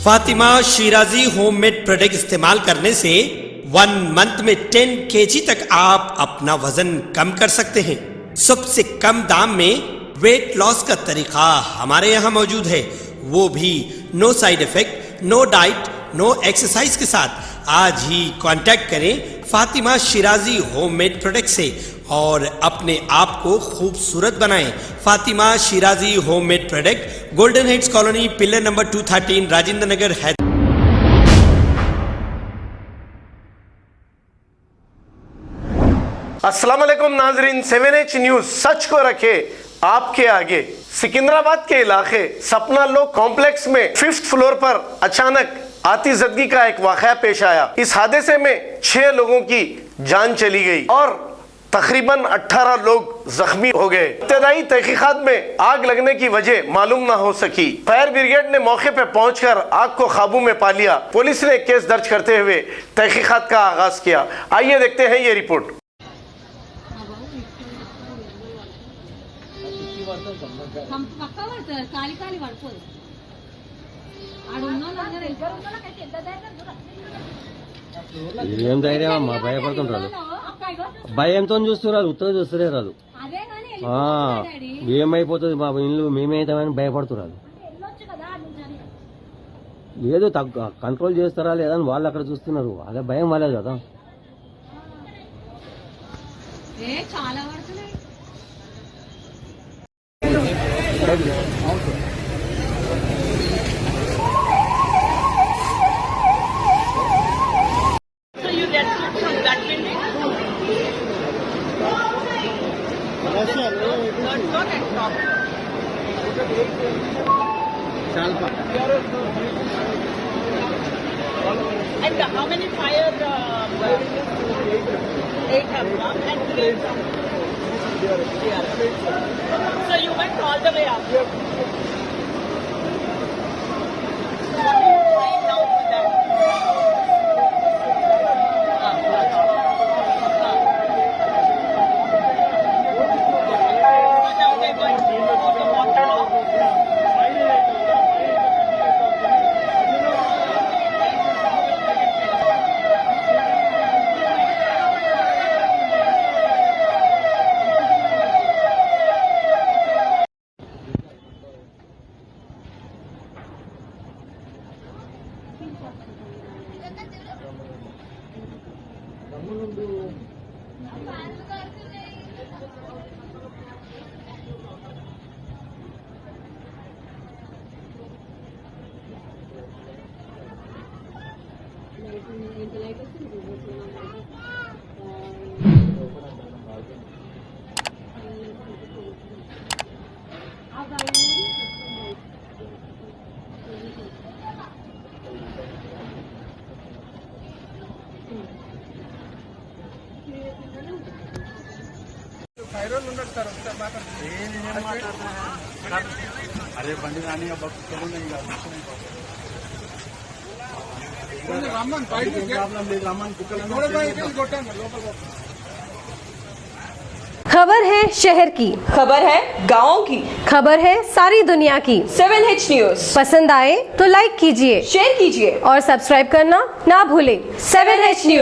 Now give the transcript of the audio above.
Fatima Shirazi homemade product इस्तेमाल करने से 1 मंथ में 10 kg तक आप अपना वजन कम कर सकते हैं। सबसे कम दाम में वेट लॉस का तरीका हमारे यहाँ मौजूद है, वो भी no side effect, no diet, no exercise के साथ। आज ही कांटेक्ट करें फातिमा शिराजी होममेड प्रोडक्ट से और अपने आप को खूबसूरत बनाएं। Fatima Shirazi homemade product, golden heads colony, pillar number 213, Rajendra Nagar, Hyderabad. अस्सलाम वालेकुम नाजरीन, 7H न्यूज सच को रखे आपके आगे। सिकंदराबाद के इलाके सपना लो कॉम्प्लेक्स में 5th फ्लोर पर अचानक आतिशबाजी का एक वाकया पेश आया। इस हादसे में 6 लोगों की जान चली गई और तकरीबन 18 लोग जख्मी हो गए। इब्तदाई तहकीकात में आग लगने की वजह मालूम ना हो सकी। फायर ब्रिगेड ने मौके पर पहुंचकर आग को काबू में पा लिया। पुलिस ने केस दर्ज करते हुए तहकीकात का आगाज किया। आइए देखते हैं ये रिपोर्ट। ఏం ధైర్యం అమ్మా, భయపడుతుంటారు. భయంతో చూస్తున్నారు, ఉత్తరం చూస్తూనే రాదు. ఏమైపోతుంది బాబు, ఇల్లు మేమైతామని భయపడుతున్నారు. లేదు కంట్రోల్ చేస్తారా లేదా అని వాళ్ళు అక్కడ చూస్తున్నారు. అదే భయం వాళ్ళే కదా. And how many fire? 8 have come and 3 come. So you went all the way up. What do you find out with that? So now they're going to put the water off. అరే బండి కానీ problem లేదు, రమ్మని खबर है शहर की, खबर है गाँव की, खबर है सारी दुनिया की। 7H न्यूज पसंद आए तो लाइक कीजिए, शेयर कीजिए और सब्सक्राइब करना ना भूलें। 7H news.